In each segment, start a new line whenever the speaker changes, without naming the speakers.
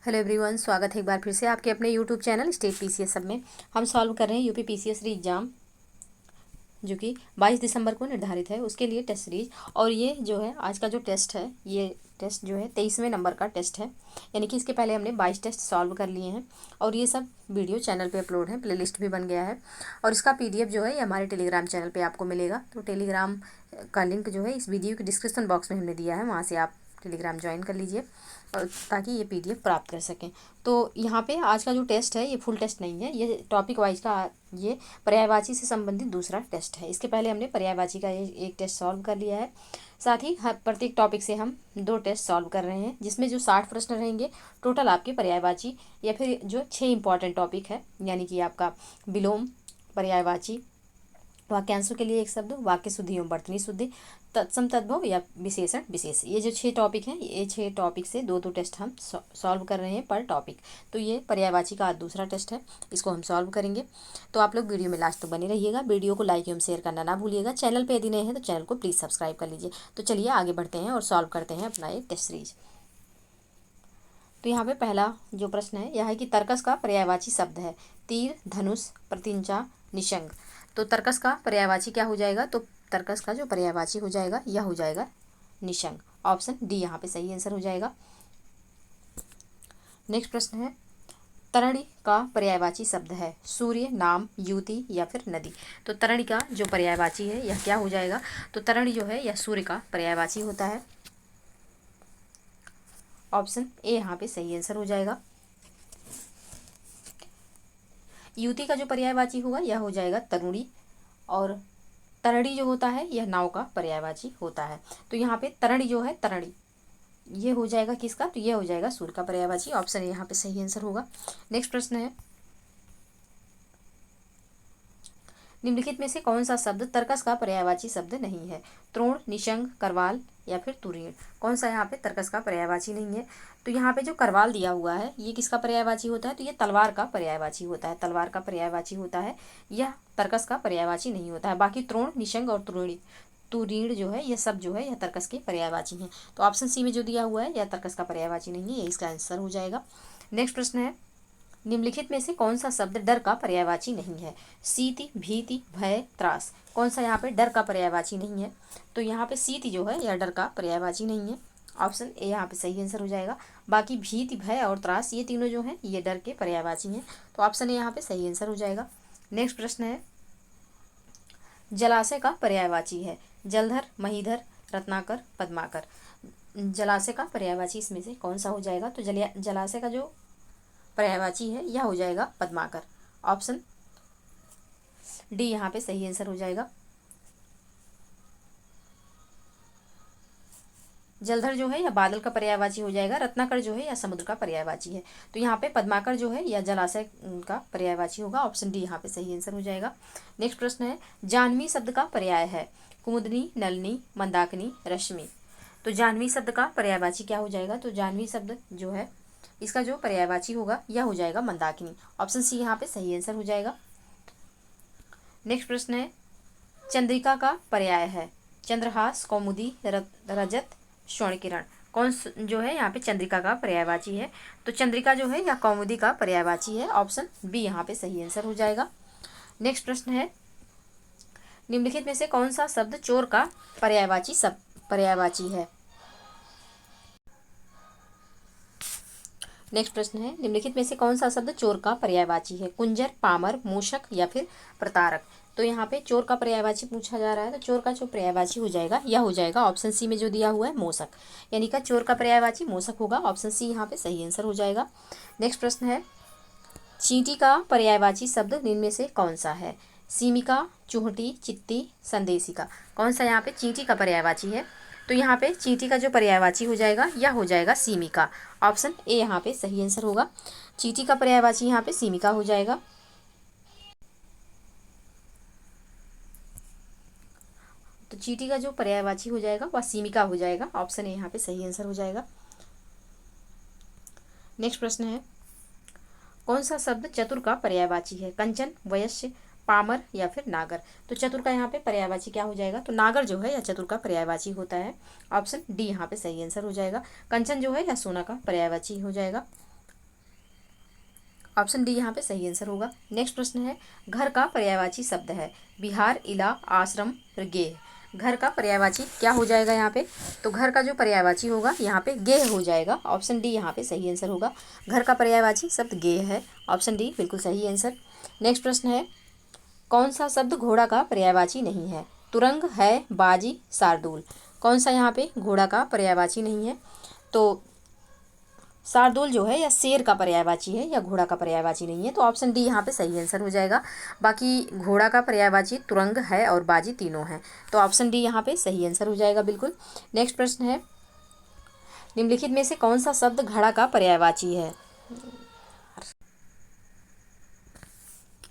Hello everyone, स्वागत है एक बार फिर से आपके अपने यूट्यूब चैनल स्टेट पीसीएस सब में। हम सॉल्व कर रहे हैं यूपी पीसीएस री एग्ज़ाम जो कि 22 दिसंबर को निर्धारित है, उसके लिए टेस्ट सीरीज। और ये जो है आज का जो टेस्ट है, ये टेस्ट जो है 23वें नंबर का टेस्ट है, यानी कि इसके पहले हमने 22 टेस्ट सॉल्व कर लिए हैं और ये सब वीडियो चैनल पे अपलोड है, प्लेलिस्ट भी बन गया है। और इसका पीडीएफ जो है ये हमारे टेलीग्राम चैनल पे आपको मिलेगा। तो टेलीग्राम का लिंक जो है इस वीडियो के डिस्क्रिप्शन बॉक्स में हमने दिया है, वहाँ से आप टेलीग्राम ज्वाइन कर लीजिए और ताकि ये पीडीएफ प्राप्त कर सकें। तो यहाँ पे आज का जो टेस्ट है ये फुल टेस्ट नहीं है, ये टॉपिक वाइज का, ये पर्यायवाची से संबंधित दूसरा टेस्ट है। इसके पहले हमने पर्यायवाची का एक टेस्ट सॉल्व कर लिया है। साथ ही हर प्रत्येक टॉपिक से हम 2 टेस्ट सॉल्व कर रहे हैं, जिसमें जो 60 प्रश्न रहेंगे टोटल आपके पर्यायवाची या फिर जो 6 इंपॉर्टेंट टॉपिक है, यानी कि आपका विलोम, पर्यायवाची, वाक्यांशों के लिए एक शब्द, वाक्य शुद्धि एवं वर्तनी शुद्धि, तत्सम तद्भव या विशेषण विशेष, ये जो 6 टॉपिक हैं, ये 6 टॉपिक से 2-2 टेस्ट हम सॉल्व कर रहे हैं पर टॉपिक। तो ये पर्यायवाची का आज दूसरा टेस्ट है, इसको हम सॉल्व तक तो आप लोग वीडियो में लास्ट तक बने रहिएगा। वीडियो को लाइक एवं शेयर करना ना भूलिएगा। चैनल पर यदि नए हैं तो चैनल को प्लीज़ सब्सक्राइब कर लीजिए। तो चलिए आगे बढ़ते हैं और सॉल्व करते हैं अपना ये टेस्ट सीरीज। तो यहाँ पे पहला जो प्रश्न है यह है कि तर्कस का पर्यायवाची शब्द है तीर, धनुष, प्रतिंचा, निशंग। तो तर्कस का पर्यायवाची क्या हो जाएगा? तो तर्कस का जो पर्यायवाची हो जाएगा यह हो जाएगा निशंग। ऑप्शन डी यहाँ पे सही आंसर हो जाएगा। नेक्स्ट प्रश्न है तरणी का पर्यायवाची शब्द है सूर्य, नाम, युवती या फिर नदी। तो तरणी का जो पर्यायवाची है यह क्या हो जाएगा? तो तरणी जो है यह सूर्य का पर्यायवाची होता है। ऑप्शन ए यहाँ पे सही आंसर हो जाएगा। युवती का जो पर्यायवाची होगा यह हो जाएगा तरुणी, और तरणी जो होता है यह नाव का पर्यायवाची होता है। तो यहाँ पे तरणी जो है, तरणी ये हो जाएगा किसका? तो ये हो जाएगा सूर्य का पर्यायवाची। ऑप्शन ए यहाँ पे सही आंसर होगा। नेक्स्ट प्रश्न है निम्नलिखित में से कौन सा शब्द तर्कस का पर्यायवाची शब्द नहीं है? त्रोण, निशंग, करवाल या फिर तुरीण। कौन सा यहाँ पे तर्कस का पर्यायवाची नहीं है? तो यहाँ पे जो करवाल दिया हुआ है ये किसका पर्यायवाची होता है? तो ये तलवार का पर्यायवाची होता है, तलवार का पर्यायवाची होता है, यह तर्कस का पर्यायवाची नहीं होता है। बाकी त्रोण, निशंग और तुरीण जो है ये सब जो है यह तर्कस के पर्यायवाची हैं। तो ऑप्शन सी में जो दिया हुआ है यह तर्कस का पर्यायवाची नहीं है, ये इसका आंसर हो जाएगा। नेक्स्ट प्रश्न है निम्नलिखित में से कौन सा शब्द डर का पर्यायवाची नहीं है? शीति, भीति, भय, त्रास। कौन सा यहाँ पे डर का पर्यायवाची नहीं है? तो यहाँ पे शीति जो है यह डर का पर्यायवाची नहीं है। ऑप्शन ए यहाँ पे सही आंसर हो जाएगा। बाकी भीति, भय और त्रास ये तीनों जो हैं ये डर के पर्यायवाची हैं। तो ऑप्शन ए यहाँ पे सही आंसर हो जाएगा। नेक्स्ट प्रश्न है जलाशय का पर्यायवाची है जलधर, महीधर, रत्नाकर, पद्माकर। जलाशय का पर्यायवाची इसमें से कौन सा हो जाएगा? तो जलाशय का जो पर्यायवाची है यह हो जाएगा पद्माकर। ऑप्शन डी यहाँ पे सही आंसर हो जाएगा। जलधर जो है यह बादल का पर्यायवाची हो जाएगा, रत्नाकर जो है यह समुद्र का पर्यायवाची है। तो यहाँ पे पद्माकर जो है यह जलाशय का पर्यायवाची होगा। ऑप्शन डी यहाँ पे सही आंसर हो जाएगा। नेक्स्ट प्रश्न है जाह्नवी शब्द का पर्याय है कुमुदनी, नलिनी, मंदाकिनी, रश्मि। तो जाह्नवी शब्द का पर्यायवाची क्या हो जाएगा? तो जाह्नवी शब्द जो है इसका जो पर्यायवाची होगा यह हो जाएगा मंदाकिनी। ऑप्शन सी यहाँ पे सही आंसर हो जाएगा। नेक्स्ट प्रश्न है चंद्रिका का पर्याय है चंद्रहास, कौमुदी, रजत, स्वर्ण किरण। कौन जो है यहाँ पे चंद्रिका का पर्यायवाची है? तो चंद्रिका जो है या कौमुदी का पर्यायवाची है। ऑप्शन बी यहाँ पे सही आंसर हो जाएगा। नेक्स्ट प्रश्न है निम्नलिखित में से कौन सा शब्द चोर का पर्यायवाची है? नेक्स्ट प्रश्न है निम्नलिखित में से कौन सा शब्द चोर का पर्यायवाची है? कुंजर, पामर, मूषक या फिर प्रतारक। तो यहाँ पे चोर का पर्यायवाची पूछा जा रहा है, तो चोर का जो पर्यायवाची हो जाएगा यह हो जाएगा ऑप्शन सी में जो दिया हुआ है मूषक, यानी कि चोर का पर्यायवाची मूषक होगा। ऑप्शन सी यहाँ पे सही आंसर हो जाएगा। नेक्स्ट प्रश्न है चींटी का पर्यायवाची शब्द निम्न में से कौन सा है? सीमिका, चूहटी, चित्ती, संदेशिका। कौन सा यहाँ पे चींटी का पर्यायवाची है? तो यहाँ पे चींटी का जो पर्यायवाची हो जाएगा यह हो जाएगा सीमिका। ऑप्शन ए यहाँ पे सही आंसर होगा। चींटी का पर्यायवाची यहाँ पे सीमिका हो जाएगा। तो चींटी का जो पर्यायवाची हो जाएगा वह सीमिका हो जाएगा। ऑप्शन ए यहाँ पे सही आंसर हो जाएगा। नेक्स्ट प्रश्न है कौन सा शब्द चतुर का पर्यायवाची है? कंचन, वयस्य, पामर या फिर नागर। तो चतुर का यहाँ पे पर्यायवाची क्या हो जाएगा? तो नागर जो है यह चतुर का पर्यायवाची होता है। ऑप्शन डी यहाँ पे सही आंसर हो जाएगा। कंचन जो है यह सोना का पर्यायवाची हो जाएगा। ऑप्शन डी यहाँ पे सही आंसर होगा। नेक्स्ट प्रश्न है, घर का पर्यायवाची शब्द है विहार, इला, आश्रम, गेह। घर का पर्यायवाची क्या हो जाएगा यहाँ पे? तो घर का जो पर्यायवाची होगा यहाँ पे गेह हो जाएगा। ऑप्शन डी यहाँ पे सही आंसर होगा। घर का पर्यायवाची शब्द गेह है। ऑप्शन डी बिल्कुल सही आंसर। नेक्स्ट प्रश्न है, कौन सा शब्द घोड़ा का पर्यायवाची नहीं है? तुरंग, है, बाजी, शार्दूल। कौन सा यहाँ पे घोड़ा का पर्यायवाची नहीं है? तो शार्दूल जो है या शेर का पर्यायवाची है या घोड़ा का पर्यायवाची नहीं है। तो ऑप्शन डी यहाँ पे सही आंसर हो जाएगा। बाकी घोड़ा का पर्यायवाची तुरंग है और बाजी तीनों हैं। तो ऑप्शन डी यहाँ पे सही आंसर हो जाएगा बिल्कुल। नेक्स्ट प्रश्न है, निम्नलिखित में से कौन सा शब्द घड़ा का पर्यायवाची है?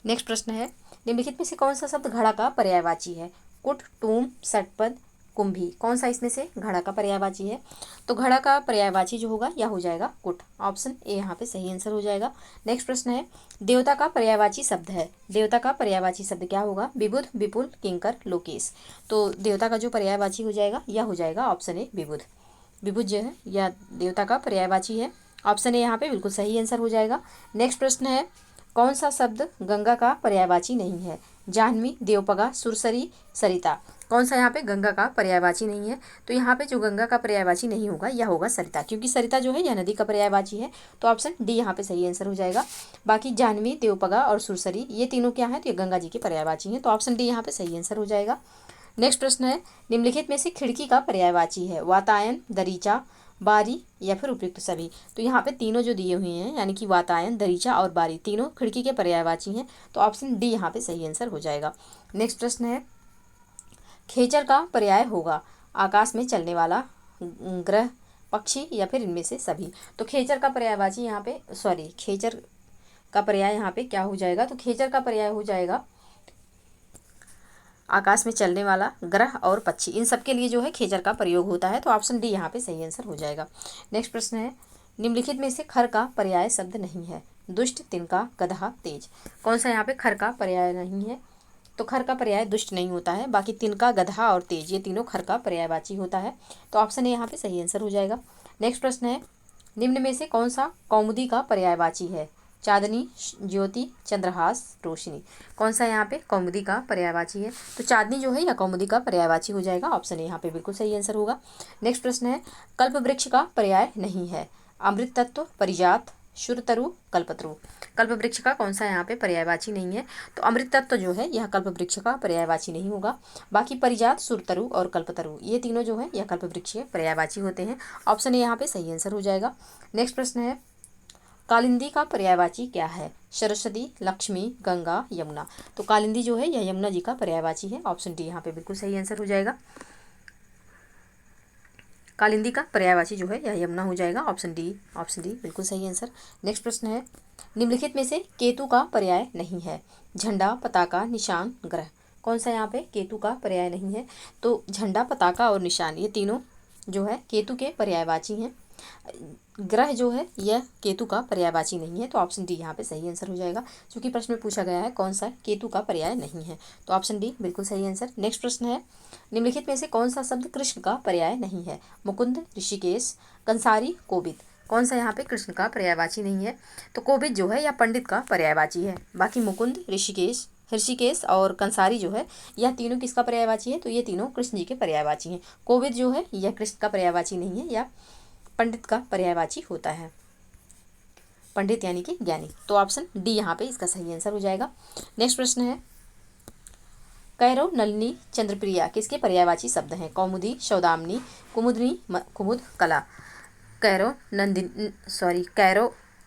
नेक्स्ट प्रश्न है, निम्नलिखित में से कौन सा शब्द घड़ा का पर्यायवाची है? कुट, टूम, षटपद, कुंभी। कौन सा इसमें से घड़ा का पर्यायवाची है? तो घड़ा का पर्यायवाची जो होगा यह हो जाएगा कुट। ऑप्शन ए यहाँ पे सही आंसर हो जाएगा। नेक्स्ट प्रश्न है, देवता का पर्यायवाची शब्द है। देवता का पर्यायवाची शब्द क्या होगा? विबुध, विपुल, किंकर, लोकेश। तो देवता का जो पर्यायवाची हो जाएगा यह हो जाएगा ऑप्शन ए विबुध। विबुध जो है यह देवता का पर्यायवाची है। ऑप्शन ए यहाँ पे बिल्कुल सही आंसर हो जाएगा। नेक्स्ट प्रश्न है, कौन सा शब्द गंगा का पर्यायवाची नहीं है? जाह्नवी, देवपगा, सुरसरी, सरिता। कौन सा यहाँ पे गंगा का पर्यायवाची नहीं है? तो यहाँ पे जो गंगा का पर्यायवाची नहीं होगा यह होगा सरिता, क्योंकि सरिता जो है यह नदी का पर्यायवाची है। तो ऑप्शन डी यहाँ पे सही आंसर हो जाएगा। बाकी जाह्नवी, देवपगा और सुरसरी ये तीनों क्या है? तो ये गंगा जी के पर्यायवाची हैं। तो ऑप्शन डी यहाँ पे सही आंसर हो जाएगा। नेक्स्ट प्रश्न है, निम्नलिखित में से खिड़की का पर्यायवाची है? वातायन, दरीचा, बारी या फिर उपयुक्त सभी। तो यहाँ पे तीनों जो दिए हुए हैं यानी कि वातायन, दरीचा और बारी तीनों खिड़की के पर्यायवाची हैं। तो ऑप्शन डी यहाँ पे सही आंसर हो जाएगा। नेक्स्ट प्रश्न है, खेचर का पर्याय होगा आकाश में चलने वाला, ग्रह, पक्षी या फिर इनमें से सभी। तो खेचर का पर्यायवाची यहाँ पे खेचर का पर्याय यहाँ पे क्या हो जाएगा? तो खेचर का पर्याय हो जाएगा आकाश में चलने वाला, ग्रह और पक्षी। इन सब के लिए जो है खेचर का प्रयोग होता है। तो ऑप्शन डी यहाँ पे सही आंसर हो जाएगा। नेक्स्ट प्रश्न है, निम्नलिखित में से खर का पर्याय शब्द नहीं है? दुष्ट, तिनका, गधा, तेज। कौन सा यहाँ पे खर का पर्याय नहीं है? तो खर का पर्याय दुष्ट नहीं होता है। बाकी तिनका, गधा और तेज ये तीनों खर का पर्यायवाची होता है। तो ऑप्शन ए यहाँ पे सही आंसर हो जाएगा। नेक्स्ट प्रश्न है, निम्न में से कौन सा कौमुदी का पर्यायवाची है? चांदनी, ज्योति, चंद्रहास, रोशनी। कौन सा यहाँ पे कौमुदी का पर्यायवाची है? तो चांदनी जो है या कौमुदी का पर्यायवाची हो जाएगा। ऑप्शन ए यहाँ पे बिल्कुल सही आंसर होगा। नेक्स्ट प्रश्न है, कल्प वृक्ष का पर्याय नहीं है? अमृत तत्व, परिजात, शुरतरु, कल्पतरु। कल्प वृक्ष का कौन सा यहाँ पे पर्यायवाची नहीं है? तो अमृत तत्व जो है यह कल्प वृक्ष का पर्यायवाची नहीं होगा। बाकी परिजात, शुरतरु और कल्पतरु ये तीनों जो है यह कल्प वृक्ष के पर्यायवाची होते हैं। ऑप्शन ए यहाँ पे सही आंसर हो जाएगा। नेक्स्ट प्रश्न है, कालिंदी का पर्यायवाची क्या है? सरस्वती, लक्ष्मी, गंगा, यमुना। तो कालिंदी जो है यह यमुना जी का पर्यायवाची है। ऑप्शन डी यहाँ पे बिल्कुल सही आंसर हो जाएगा। कालिंदी का पर्यायवाची जो है यह यमुना हो जाएगा। ऑप्शन डी बिल्कुल सही आंसर। नेक्स्ट प्रश्न है, निम्नलिखित में से केतु का पर्याय नहीं है? झंडा, पताका, निशान, ग्रह। कौन सा यहाँ पे केतु का पर्याय नहीं है? तो झंडा, पताका और निशान ये तीनों जो है केतु के पर्यायवाची हैं। ग्रह जो है यह केतु का पर्यायवाची नहीं है। तो ऑप्शन डी यहाँ पे सही आंसर हो जाएगा, क्योंकि प्रश्न में पूछा गया है कौन सा केतु का पर्याय नहीं है। तो ऑप्शन डी बिल्कुल सही आंसर। नेक्स्ट प्रश्न है, निम्नलिखित में से कौन सा शब्द कृष्ण का पर्याय नहीं है? मुकुंद, ऋषिकेश, कंसारी, कोविद। कौन सा यहाँ पे कृष्ण का पर्यायवाची नहीं है? तो कोविद जो है यह पंडित का पर्यायवाची है। बाकी मुकुंद, ऋषिकेश और कंसारी जो है यह तीनों किसका पर्यायवाची है? तो ये तीनों कृष्ण जी के पर्यायवाची हैं। कोविद जो है यह कृष्ण का पर्यायवाची नहीं है, यह पंडित का पर्यायवाची होता है। पंडित यानी कि ज्ञानी। तो ऑप्शन डी यहाँ पे इसका सही आंसर हो जाएगा। नेक्स्ट प्रश्न है, कैरव, नलिनी, चंद्रप्रिया किसके पर्यायवाची शब्द हैं? कौमुदी, सौदामिनी, कुमुदनी, कुमुद, कला। कैरव,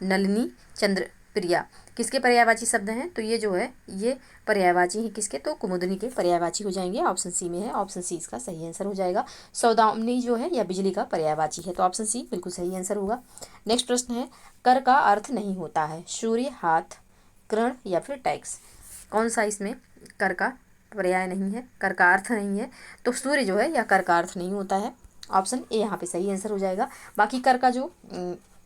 नलिनी, चंद्रप्रिया किसके पर्यायवाची शब्द हैं? तो ये जो है ये पर्यायवाची हैं किसके? तो कुमुदनी के पर्यायवाची हो जाएंगे। ऑप्शन सी में है। ऑप्शन सी इसका सही आंसर हो जाएगा। सौदामिनी जो है यह बिजली का पर्यायवाची है। तो ऑप्शन सी बिल्कुल सही आंसर होगा। नेक्स्ट प्रश्न है, कर का अर्थ नहीं होता है? सूर्य, हाथ, किरण या फिर टैक्स। कौन सा इसमें कर का पर्याय नहीं है, कर का अर्थ नहीं है? तो सूर्य जो है यह कर का अर्थ नहीं होता है। ऑप्शन ए यहाँ पे सही आंसर हो जाएगा। बाकी कर का जो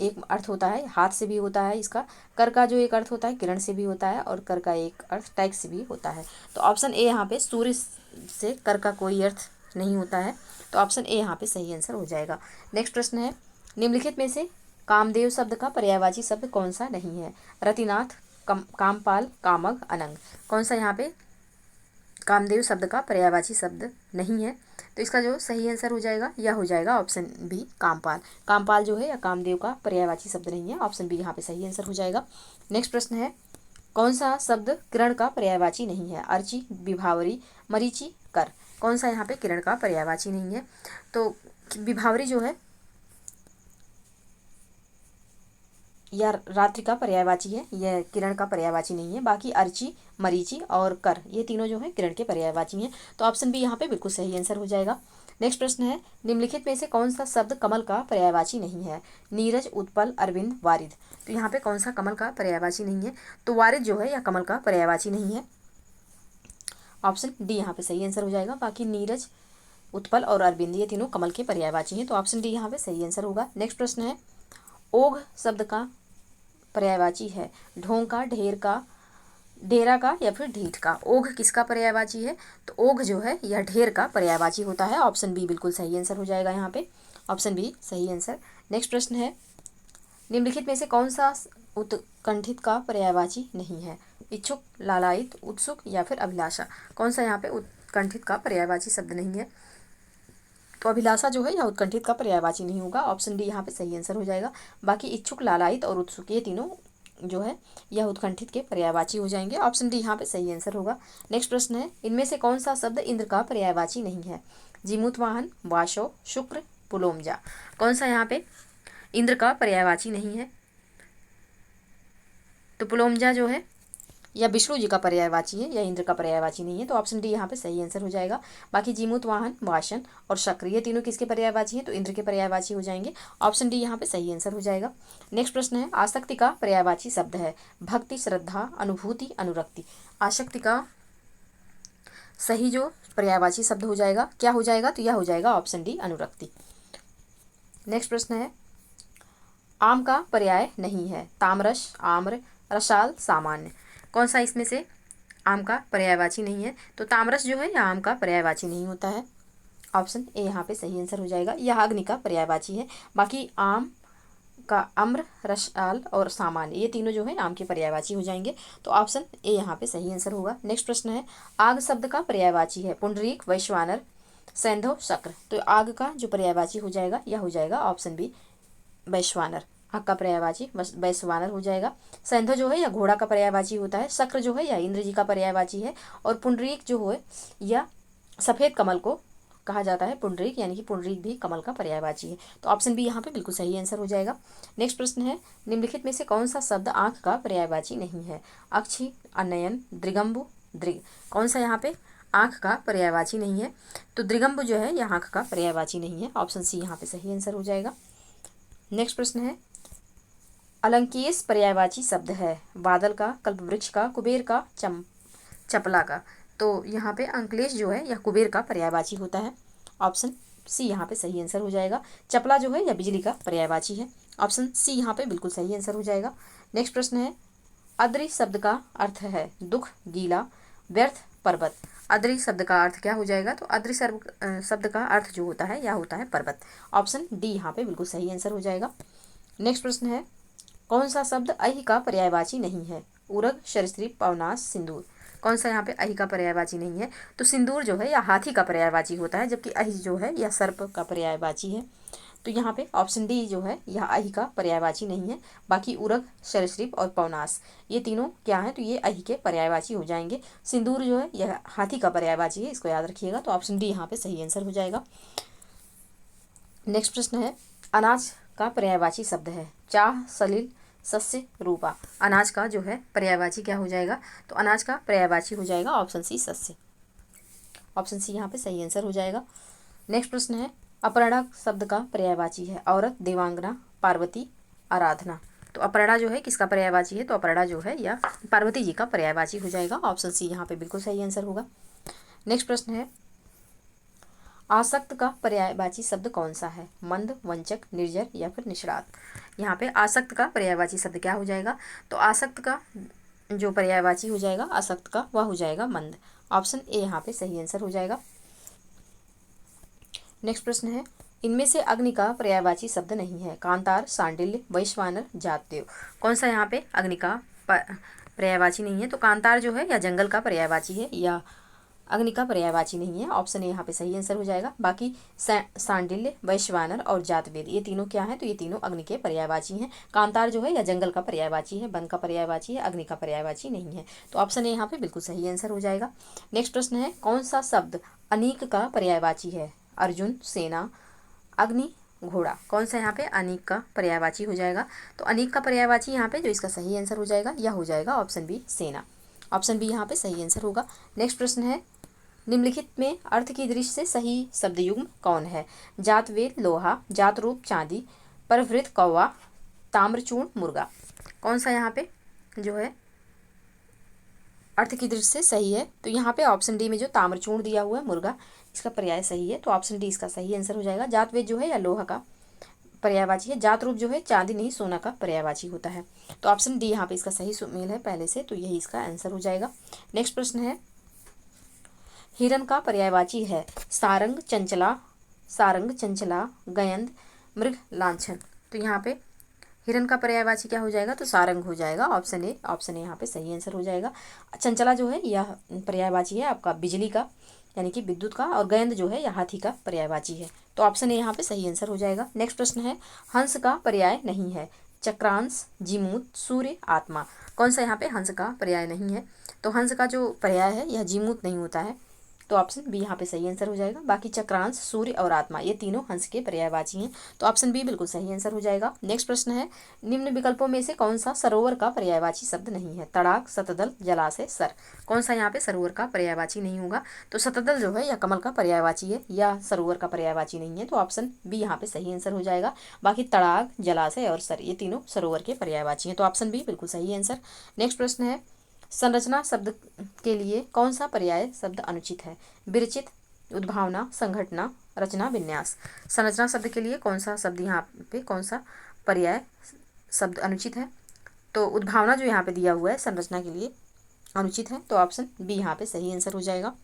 एक अर्थ होता है हाथ से भी होता है, इसका कर का जो एक अर्थ होता है किरण से भी होता है, और कर का एक अर्थ टैक्स से भी होता है। तो ऑप्शन ए यहाँ पे सूर्य से कर का कोई अर्थ नहीं होता है। तो ऑप्शन ए यहाँ पे सही आंसर हो जाएगा। नेक्स्ट प्रश्न है, निम्नलिखित में से कामदेव शब्द का पर्यायवाची शब्द कौन सा नहीं है? रतिनाथ, कामपाल, कामग, अनंग। कौन सा यहाँ पे कामदेव शब्द का पर्यायवाची शब्द नहीं है? तो इसका जो सही आंसर हो जाएगा यह हो जाएगा ऑप्शन बी, कामपाल। कामपाल जो है या कामदेव का पर्यायवाची शब्द नहीं है, ऑप्शन बी यहाँ पे सही आंसर हो जाएगा। नेक्स्ट प्रश्न है, कौन सा शब्द किरण का पर्यायवाची नहीं है? अर्ची, विभावरी, मरीचि, कर। कौन सा यहाँ पे किरण का पर्यायवाची नहीं है? तो विभावरी जो है या रात्रि का पर्यायवाची है, यह किरण का पर्यायवाची नहीं है। बाकी अर्ची, मरीचि और कर ये तीनों जो है किरण के पर्यायवाची हैं। तो ऑप्शन बी यहाँ पे बिल्कुल सही आंसर हो जाएगा। नेक्स्ट प्रश्न है, निम्नलिखित में से कौन सा शब्द कमल का पर्यायवाची नहीं है? नीरज, उत्पल, अरविंद, वारिद। तो यहाँ पे कौन सा कमल का पर्यायवाची नहीं है? तो वारिद जो है यह कमल का पर्यायवाची नहीं है, ऑप्शन डी यहाँ पे सही आंसर हो जाएगा। बाकी नीरज, उत्पल और अरविंद ये तीनों कमल के पर्यायवाची हैं, तो ऑप्शन डी यहाँ पे सही आंसर होगा। नेक्स्ट प्रश्न है, ओघ शब्द का पर्यायवाची है? ढोंग का, ढेर का, डेरा का या फिर ढीठ का। ओघ किसका पर्यायवाची है? तो ओघ जो है यह ढेर का पर्यायवाची होता है, ऑप्शन बी बिल्कुल सही आंसर हो जाएगा यहाँ पे, ऑप्शन बी सही आंसर। नेक्स्ट प्रश्न है, निम्नलिखित में से कौन सा उत्कंठित का पर्यायवाची नहीं है? इच्छुक, लालायित, उत्सुक या फिर अभिलाषा। कौन सा यहाँ पे उत्कंठित का पर्यायवाची शब्द नहीं है? तो अभिलाषा जो है यह उत्कंठित का पर्यायवाची नहीं होगा, ऑप्शन डी यहाँ पे सही आंसर हो जाएगा। बाकी इच्छुक, लालायित और उत्सुक ये तीनों जो है यह उत्कंठित के पर्यायवाची हो जाएंगे, ऑप्शन डी यहाँ पे सही आंसर होगा। नेक्स्ट प्रश्न है, इनमें से कौन सा शब्द इंद्र का पर्यायवाची नहीं है? जीमूतवाहन, वाशो, शुक्र, पुलोमजा। कौन सा यहाँ पे इंद्र का पर्यायवाची नहीं है? तो पुलोमजा जो है या विष्णु जी का पर्यायवाची है, या इंद्र का पर्यायवाची नहीं है, तो ऑप्शन डी यहाँ पे सही आंसर हो जाएगा। बाकी जीमूतवाहन, वाशन और शक्र ये तीनों किसके पर्यायवाची हैं? तो इंद्र के पर्यायवाची हो जाएंगे, ऑप्शन डी यहाँ पे सही आंसर हो जाएगा। नेक्स्ट प्रश्न है, आसक्ति का पर्यायवाची शब्द है? भक्ति, श्रद्धा, अनुभूति, अनुरक्ति। आसक्ति का सही जो पर्यायवाची शब्द हो जाएगा क्या हो जाएगा? तो यह हो जाएगा ऑप्शन डी, अनुरक्ति। नेक्स्ट प्रश्न है, आम का पर्याय नहीं है? तामरस, आम्र, रसाल, सामान्य। कौन सा इसमें से आम का पर्यायवाची नहीं है? तो तामरस जो है यह आम का पर्यायवाची नहीं होता है, ऑप्शन ए यहाँ पे सही आंसर हो जाएगा। यह अग्नि का पर्यायवाची है। बाकी आम का अम्र, रसाल और सामान्य ये तीनों जो है आम के पर्यायवाची हो जाएंगे, तो ऑप्शन ए यहाँ पे सही आंसर होगा। नेक्स्ट प्रश्न है, आग शब्द का पर्यायवाची है? पुंडरीक, वैश्वानर, सैंधव, शक्र। तो आग का जो पर्यायवाची हो जाएगा यह हो जाएगा ऑप्शन बी, वैश्वानर। आग का पर्यायवाची वैश्वानर हो जाएगा। सैंधव जो है यह घोड़ा का पर्यायवाची होता है। शक्र जो है यह इंद्र जी का पर्यायवाची है। और पुंडरीक जो है यह सफ़ेद कमल को कहा जाता है पुंडरीक, यानी कि पुंडरीक भी कमल का पर्यायवाची है, तो ऑप्शन बी यहाँ पे बिल्कुल सही आंसर हो जाएगा। नेक्स्ट प्रश्न है, निम्नलिखित में से कौन सा शब्द आँख का पर्यायवाची नहीं है? अक्षी, अनयन, दृगम्बु, दृग। कौन सा यहाँ पे आँख का पर्यायवाची नहीं है? तो दृगम्बु जो है यह आँख का पर्यायवाची नहीं है, ऑप्शन सी यहाँ पे सही आंसर हो जाएगा। नेक्स्ट प्रश्न है, अलंकेश पर्यायवाची शब्द है? बादल का, कल्पवृक्ष का, कुबेर का, चपला का। तो यहाँ पे अंकलेश जो है यह कुबेर का पर्यायवाची होता है, ऑप्शन सी यहाँ पे सही आंसर हो जाएगा। चपला जो है यह बिजली का पर्यायवाची है, ऑप्शन सी यहाँ पे बिल्कुल सही आंसर हो जाएगा। नेक्स्ट प्रश्न है, अद्रि शब्द का अर्थ है? दुख, गीला, व्यर्थ, पर्वत। अद्रि शब्द का अर्थ क्या हो जाएगा? तो अद्रि शब्द का अर्थ जो होता है यह होता है पर्वत, ऑप्शन डी यहाँ पे बिल्कुल सही आंसर हो जाएगा। नेक्स्ट प्रश्न है, कौन सा शब्द अहि का पर्यायवाची नहीं है? उरग, सरीसृप, पवनास, सिंदूर। कौन सा यहाँ पे अहि का पर्यायवाची नहीं है? तो सिंदूर जो है यह हाथी का पर्यायवाची होता है, जबकि अहि जो है यह सर्प का पर्यायवाची है, तो यहाँ पे ऑप्शन डी जो है यह अहि का पर्यायवाची नहीं है। बाकी उरग, सरीसृप और पवनास ये तीनों क्या है? तो ये अहि के पर्यायवाची हो जाएंगे। सिंदूर जो है यह हाथी का पर्यायवाची है, इसको याद रखिएगा, तो ऑप्शन डी यहाँ पे सही आंसर हो जाएगा। नेक्स्ट प्रश्न है, अनाज का पर्यायवाची शब्द है? चाह, सलिल, सस्य, रूपा। अनाज का जो है पर्यायवाची क्या हो जाएगा? तो अनाज का पर्यायवाची हो जाएगा ऑप्शन सी, सस्य, ऑप्शन सी यहाँ पे सही आंसर हो जाएगा। नेक्स्ट प्रश्न है, अपर्णा शब्द का पर्यायवाची है? औरत, देवांगना, पार्वती, आराधना। तो अपर्णा जो है किसका पर्यायवाची है? तो अपर्णा जो है यह पार्वती जी का पर्यायवाची हो जाएगा, ऑप्शन सी यहाँ पे बिल्कुल सही आंसर होगा। नेक्स्ट प्रश्न है, आसक्त का पर्यायवाची शब्द कौन सा है? मंद, वंचक, निर्जर या फिर निष्णात। यहाँ पे आसक्त का पर्यायवाची शब्द क्या हो जाएगा? तो आसक्त का जो पर्यायवाची हो जाएगा आसक्त का वह हो जाएगा मंद, ऑप्शन ए यहाँ पे सही आंसर हो जाएगा। नेक्स्ट प्रश्न है, इनमें से अग्नि का पर्यायवाची शब्द नहीं है। कांतार, सांडिल्य, वैश्वानर, जातदेव। कौन सा यहाँ पे अग्नि का पर्यायवाची नहीं है? तो कांतार जो है या जंगल का पर्यायवाची है, या अग्नि का पर्यायवाची नहीं है। ऑप्शन ए यहाँ पे सही आंसर हो जाएगा। बाकी सांडिल्य, वैश्वानर और जातवेद ये तीनों क्या हैं? तो ये तीनों अग्नि के पर्यायवाची हैं। कांतार जो है या जंगल का पर्यायवाची है, वन का पर्यायवाची है, अग्नि का पर्यायवाची नहीं है। तो ऑप्शन ए यहाँ पे बिल्कुल सही आंसर हो जाएगा। नेक्स्ट प्रश्न है, कौन सा शब्द अनीक का पर्यायवाची है? अर्जुन, सेना, अग्नि, घोड़ा। कौन सा यहाँ पे अनीक का पर्यायवाची हो जाएगा? तो अनीक का पर्यायवाची यहाँ पे जो इसका सही आंसर हो जाएगा यह हो जाएगा ऑप्शन बी, सेना। ऑप्शन बी यहाँ पे सही आंसर होगा। नेक्स्ट प्रश्न है, निम्नलिखित में अर्थ की दृष्टि से सही शब्द युग्म कौन है? जातवेद लोहा, जात रूप चांदी, परवृत कौवा, ताम्रचूर्ण मुर्गा। कौन सा यहाँ पे जो है अर्थ की दृष्टि से सही है? तो यहाँ पे ऑप्शन डी में जो ताम्रचूर्ण दिया हुआ है मुर्गा, इसका पर्याय सही है। तो ऑप्शन डी इसका सही आंसर हो जाएगा। जातवेद जो है या लोहा का पर्यायवाची है, जात रूप जो है चांदी नहीं सोना का पर्यायवाची होता है। तो ऑप्शन डी यहाँ पे इसका सही सुमेल है पहले से, तो यही इसका आंसर हो जाएगा। नेक्स्ट प्रश्न है, हिरण का पर्यायवाची है सारंग, चंचला, सारंग, चंचला, गयंद, मृग, लांछन। तो यहाँ पे हिरण का पर्यायवाची क्या हो जाएगा? तो सारंग हो जाएगा। ऑप्शन ए, ऑप्शन ए यहाँ पे सही आंसर हो जाएगा। चंचला जो है यह पर्यायवाची है आपका बिजली का, यानी कि विद्युत का, और गयंद जो है यह हाथी का पर्यायवाची है। तो ऑप्शन ए यहाँ पे सही आंसर हो जाएगा। नेक्स्ट प्रश्न है, हंस का पर्याय नहीं है चक्रांश, जीमूत, सूर्य, आत्मा। कौन सा यहाँ पे हंस का पर्याय नहीं है? तो हंस का जो पर्याय है यह जीमूत नहीं होता है। तो ऑप्शन बी यहाँ पे सही आंसर हो जाएगा। बाकी चक्रांश, सूर्य और आत्मा ये तीनों हंस के पर्यायवाची हैं। तो ऑप्शन बी बिल्कुल सही आंसर हो जाएगा। नेक्स्ट प्रश्न है, निम्न विकल्पों में से कौन सा सरोवर का पर्यायवाची शब्द नहीं है? तड़ाक, शतदल, जलाशय, सर। कौन सा यहाँ पे सरोवर का पर्यायवाची नहीं होगा? तो शतदल जो है या कमल का पर्यायवाची है, या सरोवर का पर्यायवाची नहीं है। तो ऑप्शन बी यहाँ पे सही आंसर हो जाएगा। बाकी तड़ाक, जलाशय और सर ये तीनों सरोवर के पर्यायवाची हैं। तो ऑप्शन बी बिल्कुल सही आंसर। नेक्स्ट प्रश्न है, संरचना शब्द के लिए कौन सा पर्याय शब्द अनुचित है? विरचित, उद्भावना, संघटना, रचना, विन्यास। संरचना शब्द के लिए कौन सा शब्द यहाँ पे कौन सा पर्याय शब्द अनुचित है? तो उद्भावना जो यहाँ पे दिया हुआ है संरचना के लिए अनुचित है। तो ऑप्शन बी यहाँ पे सही आंसर हो जाएगा।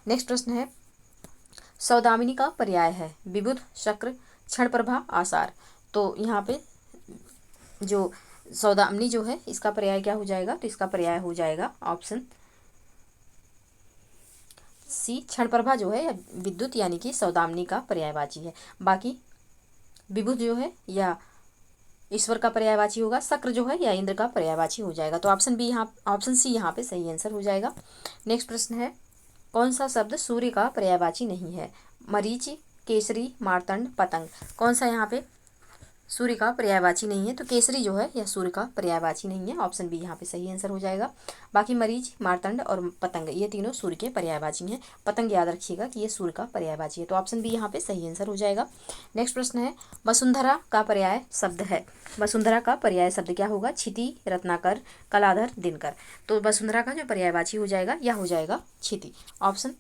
नेक्स्ट प्रश्न है, सौदामिनी का पर्याय है विबुध, शक्र, क्षण प्रभा, आसार। तो यहाँ पे जो सौदामिनी जो है इसका पर्याय क्या हो जाएगा? तो इसका पर्याय हो जाएगा ऑप्शन सी, क्षण प्रभा जो है विद्युत यानी कि सौदामिनी का पर्यायवाची है। बाकी विबुध जो है या ईश्वर का पर्यायवाची होगा, शक्र जो है या इंद्र का पर्यायवाची हो जाएगा। तो ऑप्शन बी यहाँ, ऑप्शन सी यहाँ पे सही आंसर हो जाएगा। नेक्स्ट प्रश्न है, कौन सा शब्द सूर्य का पर्यायवाची नहीं है? मरीच, केसरी, मार्तंड, पतंग। कौन सा यहाँ पे सूर्य का पर्यायवाची नहीं है? तो केसरी जो है यह सूर्य का पर्यायवाची नहीं है। ऑप्शन बी यहाँ पे सही आंसर हो जाएगा। बाकी मरीच, मार्तंड और पतंग ये तीनों सूर्य के पर्यायवाची हैं। पतंग याद रखिएगा कि ये सूर्य का पर्यायवाची है। तो ऑप्शन बी यहाँ पे सही आंसर हो जाएगा। नेक्स्ट प्रश्न है, वसुंधरा का पर्याय शब्द है। वसुंधरा का पर्याय शब्द क्या होगा? क्षिति, रत्नाकर, कलाधर, दिनकर। तो वसुंधरा का जो पर्यायवाची हो जाएगा यह हो जाएगा क्षिति। ऑप्शन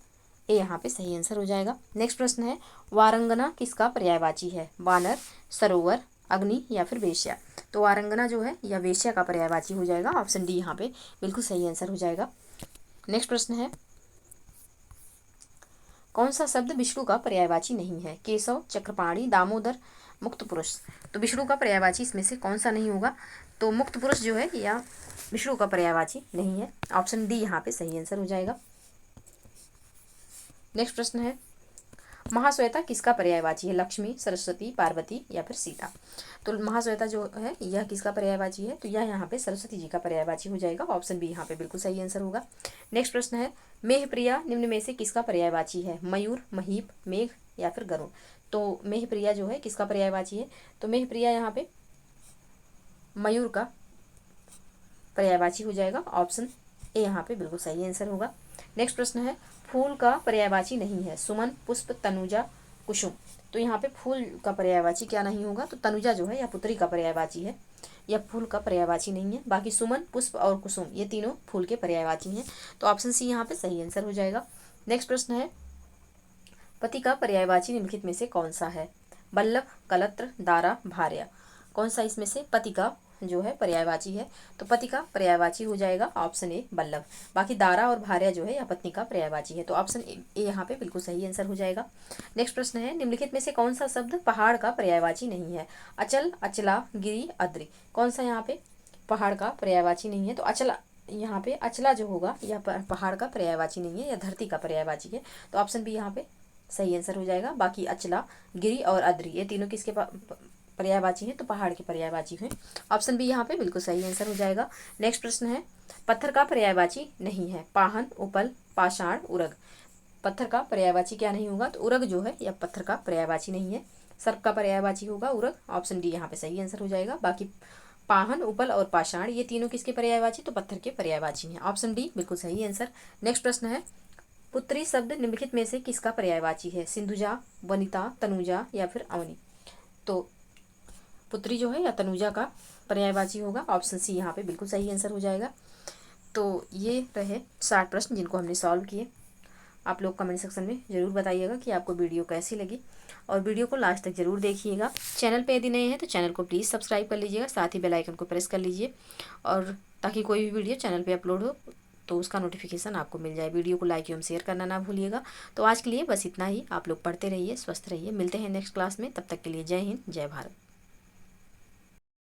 ए यहाँ पे सही आंसर हो जाएगा। नेक्स्ट प्रश्न है, वारंगना किसका पर्यायवाची है? वानर, सरोवर, अग्नि या फिर वेश्या। तो वारंगना जो है या वेश्या का पर्यायवाची हो जाएगा। ऑप्शन डी यहाँ पे बिल्कुल सही आंसर हो जाएगा। नेक्स्ट प्रश्न है, कौन सा शब्द विष्णु का पर्यायवाची नहीं है? केशव, चक्रपाणी, दामोदर, मुक्त पुरुष। तो विष्णु का पर्यायवाची इसमें से कौन सा नहीं होगा? तो मुक्त पुरुष जो है या विष्णु का पर्यायवाची नहीं है। ऑप्शन डी यहाँ पे सही आंसर हो जाएगा। नेक्स्ट प्रश्न है, महाश्वेता किसका पर्यायवाची है? लक्ष्मी, सरस्वती, पार्वती या फिर सीता। तो महाश्वेता जो है यह किसका पर्यायवाची है? तो यह यहाँ पे सरस्वती जी का पर्यायवाची हो जाएगा। ऑप्शन बी यहाँ पे बिल्कुल सही आंसर होगा। नेक्स्ट प्रश्न है, मेघप्रिया निम्न में से किसका पर्यायवाची है? मयूर, महीप, मेघ या फिर गरुड़। तो मेघप्रिया जो है किसका पर्यायवाची है? तो मेघप्रिया यहाँ पे मयूर का पर्यायवाची हो जाएगा। ऑप्शन ए यहाँ पे बिल्कुल सही आंसर होगा। नेक्स्ट प्रश्न है, फूल का पर्यायवाची नहीं है? सुमन, पुष्प, तनुजा, कुसुम। तो यहाँ पे फूल का पर्यायवाची क्या नहीं होगा? तो तनुजा जो है या पुत्री का पर्यायवाची है, या फूल का पर्यायवाची नहीं है। बाकी सुमन, पुष्प और कुसुम ये तीनों फूल के पर्यायवाची हैं। तो ऑप्शन सी यहाँ पे सही आंसर हो जाएगा। नेक्स्ट प्रश्न है, पति का पर्यायवाची निम्नलिखित में से कौन सा है? बल्लभ, कलत्र, दारा, भार्या। कौन सा इसमें से पति का जो है पर्यायवाची है, तो पति का पर्यायवाची हो जाएगा ऑप्शन ए बल्लभ। बाकी दारा और भार्या जो है या पत्नी का पर्यायवाची है, तो ऑप्शन ए यहाँ पे बिल्कुल सही आंसर हो जाएगा। नेक्स्ट प्रश्न है, निम्नलिखित में से कौन सा शब्द पहाड़ का पर्यायवाची नहीं है? अचल, अचला, गिरी, अद्रि, कौन सा यहाँ पे पहाड़ का पर्यायवाची नहीं है? तो अचला, यहाँ पे अचला जो होगा यह पहाड़ का पर्यायवाची नहीं है, यह धरती का पर्यायवाची है, तो ऑप्शन बी यहाँ पे सही आंसर हो जाएगा। बाकी अचला, गिरी और अद्रि ये तीनों किसके पर्यायवाची हैं? तो पहाड़ के पर्यायवाची हैं। ऑप्शन बी यहाँ पे बिल्कुल सही आंसर हो जाएगा। नेक्स्ट प्रश्न है, पत्थर का पर्यायवाची नहीं है? पाहन, उपल, पाषाण, उरग, पत्थर का पर्यायवाची क्या नहीं होगा? तो उरग जो है यह पत्थर का पर्यायवाची नहीं है, सर्प का पर्यायवाची होगा उरग। ऑप्शन डी यहाँ पे सही आंसर हो जाएगा। बाकी पाहन, उपल और पाषाण ये तीनों किसके पर्यायवाची? तो पत्थर के पर्यायवाची हैं। ऑप्शन डी बिल्कुल सही आंसर। नेक्स्ट प्रश्न है, पुत्री शब्द निम्नलिखित में से किसका पर्यायवाची है? सिंधुजा, वनिता, तनुजा या फिर अवनी, तो पुत्री जो है या तनुजा का पर्यायवाची होगा। ऑप्शन सी यहाँ पे बिल्कुल सही आंसर हो जाएगा। तो ये रहे 60 प्रश्न जिनको हमने सॉल्व किए। आप लोग कमेंट सेक्शन में ज़रूर बताइएगा कि आपको वीडियो कैसी लगी, और वीडियो को लास्ट तक ज़रूर देखिएगा। चैनल पे यदि नए हैं तो चैनल को प्लीज़ सब्सक्राइब कर लीजिएगा, साथ ही बेल आइकन को प्रेस कर लीजिए, और ताकि कोई भी वीडियो चैनल पे अपलोड हो तो उसका नोटिफिकेशन आपको मिल जाए। वीडियो को लाइक एवं शेयर करना ना भूलिएगा। तो आज के लिए बस इतना ही। आप लोग पढ़ते रहिए, स्वस्थ रहिए। मिलते हैं नेक्स्ट क्लास में, तब तक के लिए जय हिंद, जय भारत।